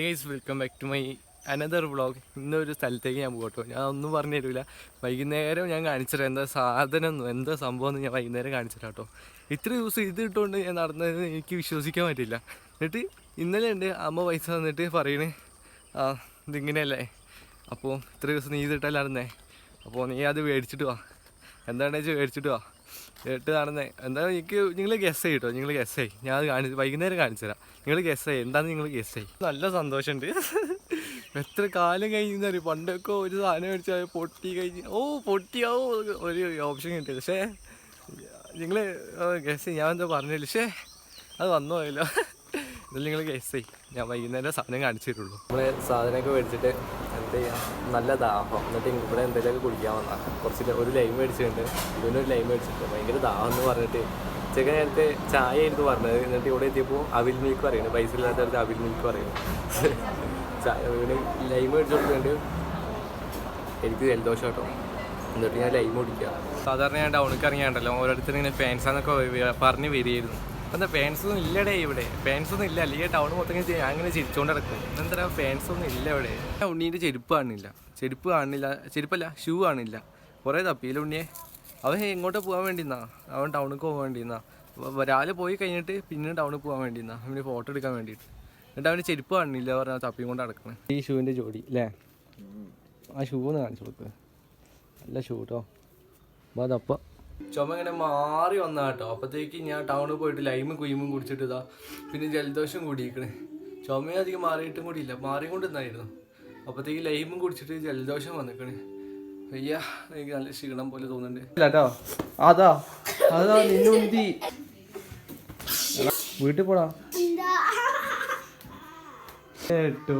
Guys welcome back to my another vlog. ഇന്നൊരു സ്ഥലത്തേക്ക് ഞാൻ പോകട്ടോ. ഞാൻ ഒന്നും പറഞ്ഞു തരില്ല. വൈകുന്നേരം ഞാൻ കാണിച്ചുതരാം എന്താ സാധനം എന്താ സംഭവം എന്ന് ഞാൻ വൈകുന്നേരം കാണിച്ചുതരാം കേട്ടോ. ഇത്ര ദിവസം ഇത് ഇട്ടുകൊണ്ട് ഞാൻ നടന്നത് എനിക്ക് വിശ്വസിക്കാൻ പറ്റില്ല. എന്നിട്ട് ഇന്നലെ ഉണ്ട് അമ്മ പൈസ തന്നിട്ട് പറയണേ ഇതിങ്ങനെയല്ലേ, അപ്പോൾ ഇത്ര ദിവസം നീ ഇതിട്ടല്ല നടന്നേ, അപ്പോൾ നീ അത് മേടിച്ചിട്ട് വാ, എന്താണെന്ന് വെച്ചാൽ മേടിച്ചിട്ട് വാ കേട്ട് നടന്നേ. എന്താ എനിക്ക് നിങ്ങൾ ഗസ് ചെയ്യട്ടോ, നിങ്ങൾ ഗസ് ചെയ്യ്. ഞാൻ അത് വൈകുന്നേരം കാണിച്ചു തരാം. നിങ്ങൾ ഗസ് ചെയ്യ് എന്താണെന്ന് നിങ്ങൾ ഗസ് ചെയ്യ്. നല്ല സന്തോഷമുണ്ട്. എത്ര കാലം കഴിഞ്ഞറിയും. പണ്ടൊക്കെ ഒരു സാധനം മേടിച്ചാൽ പൊട്ടി കഴിഞ്ഞ് പൊട്ടിയാവോ ഒരു ഓപ്ഷൻ കിട്ടിയത്. പക്ഷേ നിങ്ങൾ ഗസ് ചെയ്യ്. ഞാൻ എന്താ പറഞ്ഞില്ല, പക്ഷേ അത് വന്നു പോയല്ലോ. ഇതിൽ നിങ്ങൾ ഗസ് ചെയ്യ്. ഞാൻ വൈകുന്നേരം സാധനം കാണിച്ചു തരുള്ളൂ. നമ്മൾ സാധനമൊക്കെ മേടിച്ചിട്ട് എന്ത് ചെയ്യാം, നല്ല ദാഹം. എന്നിട്ട് ഇവിടെ എന്തെങ്കിലുമൊക്കെ കുടിക്കാൻ വന്നാൽ കുറച്ച് ഒരു ലൈം മേടിച്ചിട്ടുണ്ട്, ഇതിനൊരു ലൈം മേടിച്ചിട്ടുണ്ട്. ഭയങ്കര ദാഹം എന്ന് പറഞ്ഞിട്ട് ഉച്ചക്ക് നേരത്തെ ചായ ആയിരുന്നു പറഞ്ഞത്. എന്നിട്ട് ഇവിടെ എത്തിയപ്പോൾ അവിൽ മിൽക്ക് പറയുന്നത്, പൈസ ഇല്ലാത്തവർക്ക് അവിൽ മിൽക്ക് പറയുന്നു. ഇവിടെ ലൈം മേടിച്ചു കൊടുക്കുന്നുണ്ട്. എനിക്ക് ജലദോഷം കേട്ടോ. എന്നിട്ട് ഞാൻ ലൈം കുടിക്കുക. സാധാരണ ഞാൻ ടൗണിലേക്ക് ഇറങ്ങിയാണ്ടല്ലോ ഓരോരുത്തർ ഇങ്ങനെ ഫാൻസാന്നൊക്കെ പറഞ്ഞ് വരികയായിരുന്നു. അപ്പം എന്താ ഫാൻസൊന്നും ഇല്ലടേ ഇവിടെ, ഫാൻസൊന്നും ഇല്ല. അല്ലെങ്കിൽ ടൗൺ മൊത്തം ഞാൻ അങ്ങനെ ചിരിച്ചുകൊണ്ട് നടക്കും. എന്താ ഫാൻസൊന്നും ഇല്ല ഇവിടെ. ഉണ്ണീൻ്റെ ചെരുപ്പ് കാണില്ല, ചെരുപ്പല്ല ഷൂ കാണില്ല. കുറേ തപ്പിയില്ല ഉണ്ണിയെ. അവൻ എങ്ങോട്ടാണ് പോകാൻ വേണ്ടിന്നാ, അവൻ ടൗണിലേക്ക് പോകാൻ വേണ്ടിന്നാ. രാവിലെ പോയി കഴിഞ്ഞിട്ട് പിന്നെ ടൗണിൽ പോകാൻ വേണ്ടിന്നാ, അവന് ഫോട്ടോ എടുക്കാൻ വേണ്ടിയിട്ട്. എന്നിട്ട് അവന് ചെരുപ്പ് കാണില്ല പറഞ്ഞാൽ തപ്പിയും കൊണ്ട് നടക്കണം. ഈ ഷൂവിൻ്റെ ജോഡി അല്ലേ, ആ ഷൂ ഒന്ന് കാണിച്ചു കൊടുക്കുക. നല്ല ഷൂ കേട്ടോ. അപ്പോൾ അതപ്പോൾ ചുമ ഇങ്ങനെ മാറി വന്നാ കേട്ടോ. അപ്പോഴത്തേക്ക് ഞാൻ ടൗണിൽ പോയിട്ട് ലൈമും കുയ്യുമ്പും കുടിച്ചിട്ട് ഇതാ പിന്നെ ജലദോഷം കൂടിയിരിക്കണേ. ചുമയും അധികം മാറിയിട്ടും കൂടിയില്ല, മാറിക്കൊണ്ട് നിന്നായിരുന്നു. അപ്പോഴത്തേക്ക് ലൈമും കുടിച്ചിട്ട് ജലദോഷം വന്നിക്കണേ. അയ്യാ എനിക്ക് നല്ല ക്ഷീണം പോലെ തോന്നുന്നുണ്ട് കേട്ടോ. അതാ നിന്നുന്തി വീട്ടിൽ പോടാ കേട്ടോ.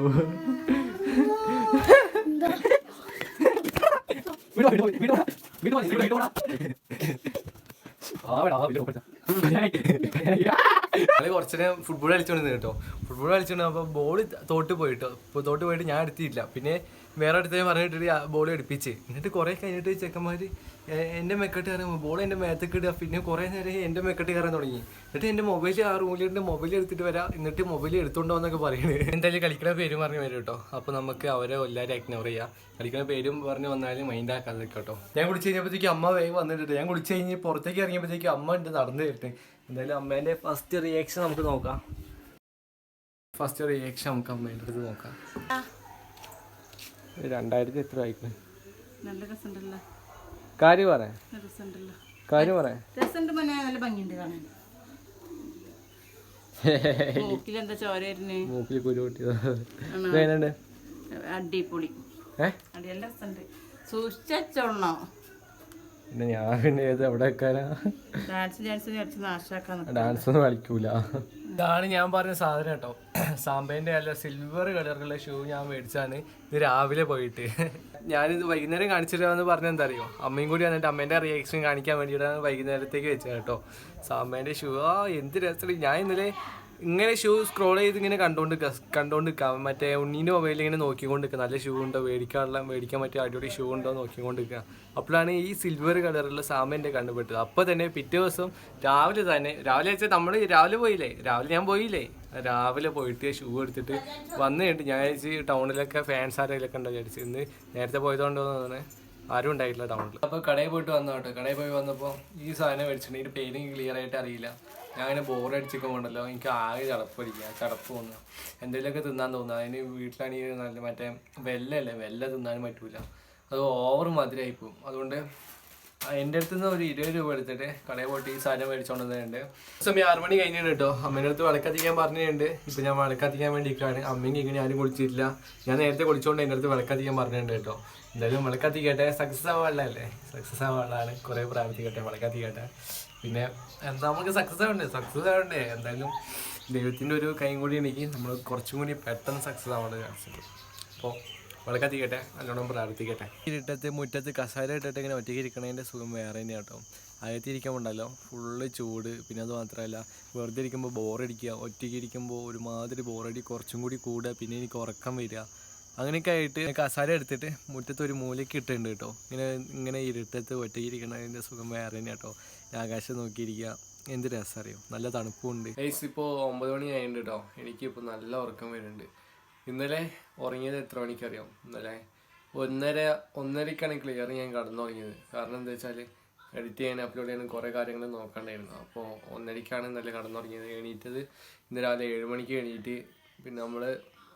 കുറച്ചേരം ഫുട്ബോൾ കളിച്ചോണ്ടിരുന്നു കേട്ടോ. ഫുട്ബോൾ കളിച്ചോണ്ട് അപ്പോൾ ബോൾ തോട്ട് പോയിട്ട് ഞാൻ എടുത്തിട്ടില്ല. പിന്നെ വേറെ അടുത്തേക്ക് പറഞ്ഞിട്ട് ബോൾ എടുപ്പിച്ച്. എന്നിട്ട് കുറേ കഴിഞ്ഞിട്ട് ചെക്കന്മാർ എൻ്റെ മെക്കെട്ട് കയറാൻ ബോൾ എൻ്റെ മേത്തേക്ക് ഇടുക. പിന്നെ കുറേ നേരം എൻ്റെ മെക്കെട്ട് കയറാൻ തുടങ്ങി. എന്നിട്ട് എൻ്റെ മൊബൈൽ ആ റൂമിലിട്ട് മൊബൈൽ എടുത്തിട്ട് വരാം, എന്നിട്ട് മൊബൈൽ എടുത്തുകൊണ്ടോ എന്നൊക്കെ പറയുന്നത്. എന്തായാലും കളിക്കുന്ന പേരും പറഞ്ഞ് വരും കേട്ടോ. അപ്പോൾ നമുക്ക് അവരെ എല്ലാവരും ഇഗ്നോർ ചെയ്യാം. കളിക്കുന്ന പേരും പറഞ്ഞ് വന്നാലും മൈൻഡ് ആക്കാതെ കേട്ടോ. ഞാൻ കുടിച്ച് കഴിഞ്ഞപ്പോഴത്തേക്ക് അമ്മ വേഗം വന്നിട്ട്, ഞാൻ കുടിച്ച് കഴിഞ്ഞ് പുറത്തേക്ക് ഇറങ്ങിയപ്പോഴത്തേക്ക് അമ്മ ഉണ്ട് നടന്നു തരട്ടെ. എന്തായാലും അമ്മേൻ്റെ ഫസ്റ്റ് റിയാക്ഷൻ നമുക്ക് നോക്കാം. നമുക്ക് അമ്മേൻ്റെ അടുത്ത് നോക്കാം. 2000 എത്ര ആയിക്കണേ. കാര്യം പറയാം, കാര്യം പറയാം. മൂക്കിൽ കുരു പൊട്ടിയത് അടിപൊളി. സൂക്ഷിച്ചോളണോ? പിന്നെ ഞാൻ പിന്നെ ഏത് എവിടെ വെക്കാനാ, ഡാൻസ് ഒന്നും കളിക്കൂല. ഇതാണ് ഞാൻ പറഞ്ഞ സാധനം കേട്ടോ. സാമ്പേൻ്റെ അല്ല സിൽവർ കളറുള്ള ഷൂ ഞാൻ മേടിച്ചാണ് ഇത് രാവിലെ പോയിട്ട്. ഞാനിത് വൈകുന്നേരം കാണിച്ചിട്ടാന്ന് പറഞ്ഞാൽ എന്താ അറിയോ, അമ്മയും കൂടി വന്നിട്ട് അമ്മേൻ്റെ റിയാക്ഷൻ കാണിക്കാൻ വേണ്ടിയിട്ടാണ് വൈകുന്നേരത്തേക്ക് വെച്ചത് കേട്ടോ. സാമ്പേൻ്റെ ഷൂ എന്ത് രസം. ഞാൻ ഇന്നലെ ഇങ്ങനെ ഷൂ സ്ക്രോൾ ചെയ്ത് ഇങ്ങനെ കണ്ടോണ്ടിരിക്കാം. മറ്റേ ഉണ്ണീൻ്റെ മൊബൈലിൽ ഇങ്ങനെ നോക്കിക്കൊണ്ടിരിക്കുക, നല്ല ഷൂ ഉണ്ടോ മേടിക്കാൻ പറ്റിയ അടിപൊളി ഷൂ ഉണ്ടോ നോക്കിക്കൊണ്ടിരിക്കുക. അപ്പോഴാണ് ഈ സിൽവർ കളറുള്ള സാമ്പേൻ്റെ കണ്ടുപെട്ടത്. അപ്പോൾ തന്നെ പിറ്റേ ദിവസം രാവിലെ വെച്ചാൽ നമ്മൾ രാവിലെ ഞാൻ പോയില്ലേ, രാവിലെ പോയിട്ട് ഷൂ എടുത്തിട്ട് വന്നു കഴിഞ്ഞിട്ട് ഞാൻ വിചാരിച്ച് ടൗണിലൊക്കെ ഫാൻസ് ആരെങ്കിലൊക്കെ ഉണ്ടോ വിചാരിച്ച്. ഇന്ന് നേരത്തെ പോയതുകൊണ്ടോ തോന്നുന്നത് ആരും ഉണ്ടായിട്ടില്ല ടൗണിൽ. അപ്പോൾ കടയിൽ പോയിട്ട് വന്നു കേട്ടോ. കടയിൽ പോയി വന്നപ്പോൾ ഈ സാധനം മേടിച്ചിട്ടുണ്ട്. ഇതിൻ്റെ പേര് ക്ലിയർ ആയിട്ട് അറിയില്ല. ഞാൻ അങ്ങനെ ബോറടിച്ചൊക്കെ ഉണ്ടല്ലോ, എനിക്ക് ആകെ ചടപ്പ് തോന്നുക, എന്തെങ്കിലുമൊക്കെ തിന്നാൻ തോന്നുക. അതിന് വീട്ടിലാണെങ്കിൽ നല്ല മറ്റേ വെല്ല തിന്നാനും പറ്റൂല, അത് ഓവർ മധുരമായി പോകും. അതുകൊണ്ട് എൻ്റെ അടുത്ത് നിന്ന് ഒരു 20 രൂപ എടുത്തിട്ട് കടയിൽ പോയിട്ട് ഈ സാധനം മേടിച്ചുകൊണ്ട് വന്നിട്ടുണ്ട്. സമയം 6 മണി കഴിഞ്ഞിട്ടുണ്ട് കേട്ടോ. അമ്മേൻ്റെ അടുത്ത് വിളക്കത്തിക്കാൻ പറഞ്ഞിട്ടുണ്ട്. ഇപ്പം ഞാൻ വിളക്കത്തിക്കാൻ വേണ്ടിയിട്ടാണ്. അമ്മയും ഇങ്ങനെ ആരും കുളിച്ചിട്ടില്ല. ഞാൻ നേരത്തെ കുളിച്ചുകൊണ്ട് എൻ്റെ അടുത്ത് വിളക്കത്തിക്കാൻ പറഞ്ഞിട്ടുണ്ട് കേട്ടോ. എന്തായാലും വിളക്കത്തിക്കട്ടെ, സക്സസ് ആവാനുള്ളതാണ്. കുറേ പ്രാർത്ഥിക്കട്ടെ, വിളക്കത്തിക്കട്ടെ. പിന്നെ എന്താ നമുക്ക് സക്സസ് ആവണ്ടേ. എന്തായാലും ദൈവത്തിൻ്റെ ഒരു കൈ കൂടി എനിക്ക് നമ്മൾ കുറച്ചും കൂടി പെട്ടെന്ന് സക്സസ് ആവേണ്ടത് കാണിച്ചിട്ട്. അപ്പോൾ വിളക്കത്തിക്കട്ടെ, നല്ലോണം പ്രാർത്ഥിക്കട്ടെ. മുറ്റത്ത് കസാര ഇട്ടിട്ട് ഇങ്ങനെ ഒറ്റയ്ക്ക് ഇരിക്കണതിൻ്റെ സുഖം വേറെ തന്നെയാണ് കേട്ടോ. അകത്തിരിക്കുമ്പോൾ ഉണ്ടല്ലോ ഫുള്ള് ചൂട്. പിന്നെ അത് മാത്രമല്ല വെറുതെ ഇരിക്കുമ്പോൾ ബോറടിക്കുക, ഒറ്റയ്ക്ക് ഇരിക്കുമ്പോൾ ഒരുമാതിരി ബോറടി കുറച്ചും കൂടി കൂടുക. പിന്നെ എനിക്ക് ഉറക്കം വരിക. അങ്ങനെയൊക്കെ ആയിട്ട് കസാര എടുത്തിട്ട് മുറ്റത്ത് ഒരു മൂലയ്ക്ക് ഇട്ടുണ്ട് കേട്ടോ. ഇങ്ങനെ ഇരുട്ടത്ത് ഒറ്റയ്ക്ക് ഇരിക്കണതിൻ്റെ സുഖം വേറെ തന്നെ കേട്ടോ. ആകാശം നോക്കിയിരിക്കുക, എന്ത് രസം അറിയോ, നല്ല തണുപ്പുണ്ട്. ഇപ്പോൾ 9 മണി ആയിട്ടുണ്ട് കേട്ടോ. എനിക്കിപ്പോൾ നല്ല ഉറക്കം വരുന്നുണ്ട്. ഇന്നലെ ഉറങ്ങിയത് എത്ര മണിക്കറിയാം? ഇന്നലെ ഒന്നരക്കാണ് ക്ലിയർ ഞാൻ കടന്നുറങ്ങിയത്. കാരണം എന്താ വെച്ചാൽ എഡിറ്റ് ചെയ്യാൻ അപ്ലോഡ് ചെയ്യാനും കുറേ കാര്യങ്ങൾ നോക്കണ്ടായിരുന്നു. അപ്പോൾ 1:30ക്കാണ് ഇന്നലെ കടന്നുറങ്ങിയത്. എണീറ്റത് ഇന്ന് രാവിലെ 7 മണിക്ക് എണീറ്റ്. പിന്നെ നമ്മൾ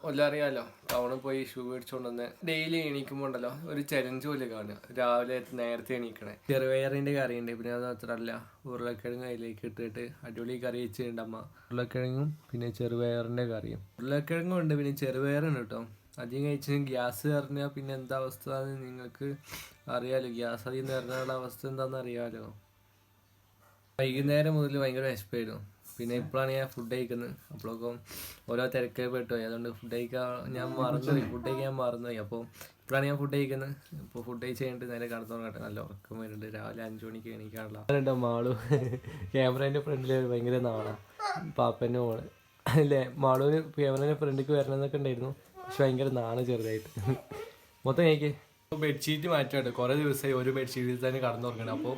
എല്ലാം അറിയാമല്ലോ, ടൗണിൽ പോയി ഷൂ മേടിച്ചുകൊണ്ട് വന്ന് ഡെയിലി എണീക്കുമ്പോൾ ഉണ്ടല്ലോ ഒരു ചലഞ്ച് പോലെ കാണുക, രാവിലെ നേരത്തെ എണീക്കണേ. ചെറുപയറിൻ്റെ കറിയുണ്ട്, പിന്നെ അത് മാത്രമല്ല ഉരുളക്കിഴങ്ങ് അതിലേക്ക് ഇട്ടിട്ട് അടിപൊളി കറി വെച്ചിട്ടുണ്ട് അമ്മ. ഉരുളക്കിഴങ്ങും പിന്നെ ചെറുപയറിൻ്റെ കറിയും. ഉരുളക്കിഴങ്ങും ഉണ്ട്, പിന്നെ ചെറുപയറുണ്ട് കേട്ടോ. അധികം കഴിച്ചാൽ ഗ്യാസ് കയറിഞ്ഞാൽ പിന്നെ എന്താ അവസ്ഥ എന്ന് നിങ്ങൾക്ക് അറിയാമല്ലോ. ഗ്യാസ് അതിൽ നിറഞ്ഞുള്ള അവസ്ഥ എന്താണെന്ന് അറിയാമല്ലോ. വൈകുന്നേരം മുതൽ ഭയങ്കര വിശപ്പായിരുന്നു. പിന്നെ ഇപ്പോഴാണ് ഞാൻ ഫുഡ് കഴിക്കുന്നത്. അപ്പോഴൊക്കെ ഓരോ തിരക്കൊക്കെ പെട്ടുപോയി, അതുകൊണ്ട് ഫുഡ് കഴിക്കാൻ ഞാൻ മറന്നുപോയി. അപ്പോൾ ഇപ്പോഴാണ് ഞാൻ ഫുഡ് കഴിക്കുന്നത്. ഇപ്പോൾ ഫുഡ് കഴിച്ച് കഴിഞ്ഞിട്ട് നേരെ കടന്നുറങ്ങട്ടെ. നല്ല ഉറക്കം വരുന്നുണ്ട്. രാവിലെ 5 മണിക്ക് എണീക്കാനുള്ള മാളു ക്യാമറേൻ്റെ ഫ്രണ്ടിൽ ഭയങ്കര നാളാണ്. പാപ്പൻ്റെ മോള് അല്ലേ, മാളുവിന് ക്യാമറേൻ്റെ ഫ്രണ്ടിലേക്ക് വരണമെന്നൊക്കെ ഉണ്ടായിരുന്നു. പക്ഷെ ഭയങ്കര നാണ് ചെറുതായിട്ട്. മൊത്തം കഴിക്കേ ബെഡ്ഷീറ്റ് മാറ്റാണ്ട് കുറേ ദിവസമായി ഒരു ബെഡ്ഷീറ്റിൽ തന്നെ കടന്നുറങ്ങണം. അപ്പോൾ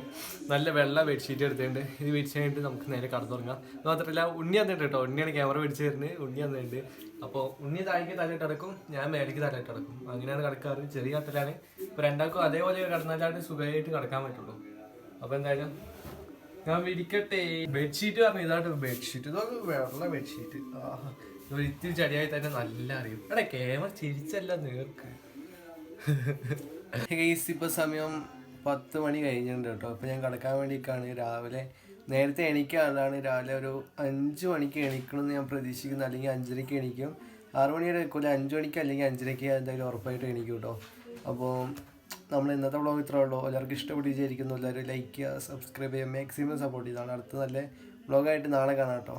നല്ല വെള്ള ബെഡ്ഷീറ്റ് എടുത്തിട്ടുണ്ട്. ഇത് വിരിച്ച് കഴിഞ്ഞിട്ട് നമുക്ക് നേരെ കടന്നുറങ്ങാം. അത് മാത്രമല്ല ഉണ്ണി വന്നിട്ട് കേട്ടോ, ഉണ്ണിയാണ് ക്യാമറ പിടിച്ച് തരുന്നത്. ഉണ്ണി വന്നിട്ടുണ്ട്. അപ്പോൾ ഉണ്ണി താഴേക്ക് തലയിട്ട് കിടക്കും, ഞാൻ മേലേക്ക് തലയിട്ട് കിടക്കും. അങ്ങനെയാണ് കിടക്കാറ്. ചെറിയ കട്ടിലാണ്. ഇപ്പോൾ രണ്ടാൾക്കും അതേപോലെ കിടന്നാലാണ് സുഖമായിട്ട് കിടക്കാൻ പറ്റുള്ളൂ. അപ്പോൾ എന്തായാലും ഞാൻ വിരിക്കട്ടെ. ബെഡ്ഷീറ്റ് പറഞ്ഞു ഇതായിട്ട് ബെഡ്ഷീറ്റ്, ഇതൊക്കെ വെള്ള ബെഡ്ഷീറ്റ്. ഇത്തിരി ചടിയായി തന്നെ നല്ല അറിയും. എടാ ക്യാമറ ചിരിച്ചല്ല നേർക്ക്. ഇപ്പോൾ സമയം 10 മണി കഴിഞ്ഞിട്ടുണ്ട് കേട്ടോ. അപ്പോൾ ഞാൻ കിടക്കാൻ വേണ്ടിയിട്ടാണ്. രാവിലെ നേരത്തെ എണീക്കാനുള്ളതാണ്. രാവിലെ ഒരു 5 മണിക്ക് എണീക്കണമെന്ന് ഞാൻ പ്രതീക്ഷിക്കുന്നു, അല്ലെങ്കിൽ 5:30ക്ക് എണീക്കും. 6 മണി വരെ വെക്കില്ല, 5 മണിക്ക് അല്ലെങ്കിൽ 5:30ക്ക് എന്തായാലും ഉറപ്പായിട്ട് എണീക്കും കേട്ടോ. അപ്പോൾ നമ്മൾ ഇന്നത്തെ വ്ളോഗ് ഇത്രേ ഉള്ളൂ. എല്ലാവർക്കും ഇഷ്ടപ്പെട്ട് വിചാരിക്കുന്നു. എല്ലാവരും ലൈക്ക് ചെയ്യുക, സബ്സ്ക്രൈബ് ചെയ്യുക, മാക്സിമം സപ്പോർട്ട് ചെയ്താണ്. അടുത്ത നല്ല വ്ളോഗായിട്ട് നാളെ കാണാം കേട്ടോ.